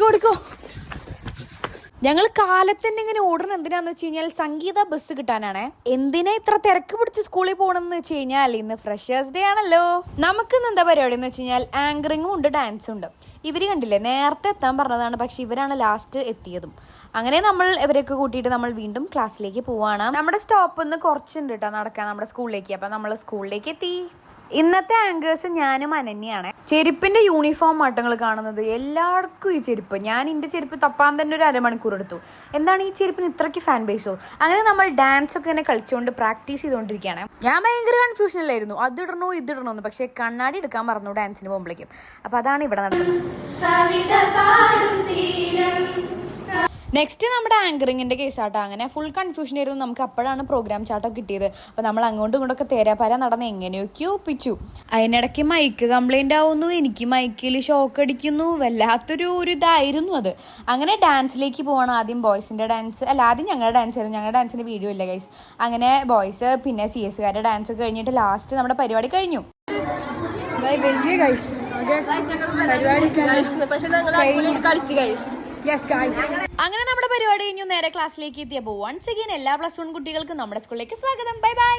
ഓടിക്കോ. ഞങ്ങൾ കാലത്തന്നെ ഇങ്ങനെ ഓടണം എന്തിനാന്ന് വെച്ച് കഴിഞ്ഞാൽ സംഗീത ബസ് കിട്ടാനാണ്. എന്തിനാ ഇത്ര തിരക്ക് പിടിച്ച് സ്കൂളിൽ പോകണമെന്ന് വെച്ച് കഴിഞ്ഞാൽ ഇന്ന് ഫ്രഷേഴ്സ് ഡേ ആണല്ലോ. നമുക്കിന്ന് എന്താ പരിപാടി എന്ന് വെച്ച് കഴിഞ്ഞാൽ ആങ്കറിങ്ങും ഉണ്ട്, ഡാൻസും ഉണ്ട്. ഇവര് കണ്ടില്ലേ, നേരത്തെ എത്താൻ പറഞ്ഞതാണ്, പക്ഷെ ഇവരാണ് ലാസ്റ്റ് എത്തിയതും. അങ്ങനെ നമ്മൾ ഇവരെയൊക്കെ കൂട്ടിയിട്ട് നമ്മൾ വീണ്ടും ക്ലാസ്സിലേക്ക് പോവാണ്. നമ്മുടെ സ്റ്റോപ്പിൽ നിന്ന് കുറച്ചുണ്ട് കേട്ടോ നടക്കാൻ നമ്മുടെ സ്കൂളിലേക്ക്. അപ്പം നമ്മൾ സ്കൂളിലേക്ക് എത്തി. ഇന്നത്തെ ആങ്കേഴ്സ് ഞാനും അനന്യാണ്. ചെരുപ്പിന്റെ യൂണിഫോം ആട്ടങ്ങൾ കാണുന്നത് എല്ലാവർക്കും. ഈ ചെരുപ്പ് ഞാൻ എൻ്റെ ചെരുപ്പ് തപ്പാൻ തന്നെ ഒരു അരമണിക്കൂർ എടുത്തു. എന്താണ് ഈ ചെരുപ്പിന് ഇത്രയ്ക്ക് ഫാൻ ബേസോ? അങ്ങനെ നമ്മൾ ഡാൻസ് ഒക്കെ ഇങ്ങനെ കളിച്ചുകൊണ്ട് പ്രാക്ടീസ് ചെയ്തുകൊണ്ടിരിക്കുകയാണ്. ഞാൻ ഭയങ്കര കൺഫ്യൂഷനിലായിരുന്നു, അതിടണോ ഇതിടണോ എന്ന്. പക്ഷെ കണ്ണാടി എടുക്കാൻ മറന്നു ഡാൻസിന് പോകുമ്പോഴേക്കും. അപ്പം അതാണ് ഇവിടെ നടക്കുന്നത്. നെക്സ്റ്റ് നമ്മുടെ ആങ്കറിങ്ങിൻ്റെ കേസാട്ടോ. അങ്ങനെ ഫുൾ കൺഫ്യൂഷൻ ആയിരുന്നു നമുക്ക്. അപ്പോഴാണ് പ്രോഗ്രാം ചാട്ടോ കിട്ടിയത്. അപ്പോൾ നമ്മൾ അങ്ങോട്ടും ഇങ്ങോട്ടൊക്കെ തേരാപ്പാര നടന്ന് എങ്ങനെയൊക്കെയോ ഒപ്പിച്ചു. അതിനിടയ്ക്ക് മൈക്ക് കംപ്ലൈൻ്റ് ആവുന്നു, എനിക്ക് മൈക്കിൽ ഷോക്ക് അടിക്കുന്നു, വല്ലാത്തൊരു ഇതായിരുന്നു അത്. അങ്ങനെ ഡാൻസിലേക്ക് പോവാണ്. ആദ്യം ബോയ്സിൻ്റെ ഡാൻസ്, അല്ല ആദ്യം ഞങ്ങളുടെ ഡാൻസ് ആയിരുന്നു. ഞങ്ങളുടെ ഡാൻസിൻ്റെ വീഡിയോ ഇല്ല ഗൈസ്. അങ്ങനെ ബോയ്സ്, പിന്നെ CS കാരുടെ ഡാൻസ് ഒക്കെ കഴിഞ്ഞിട്ട് ലാസ്റ്റ് നമ്മുടെ പരിപാടി കഴിഞ്ഞു. അങ്ങനെ നമ്മുടെ പരിപാടി കഴിഞ്ഞു. നേരെ ക്ലാസ്സിലേക്ക് എത്തിയപ്പോൾ വൺസ് അഗൈൻ എല്ലാ +1 കുട്ടികൾക്കും നമ്മുടെ സ്കൂളിലേക്ക് സ്വാഗതം. Bye bye.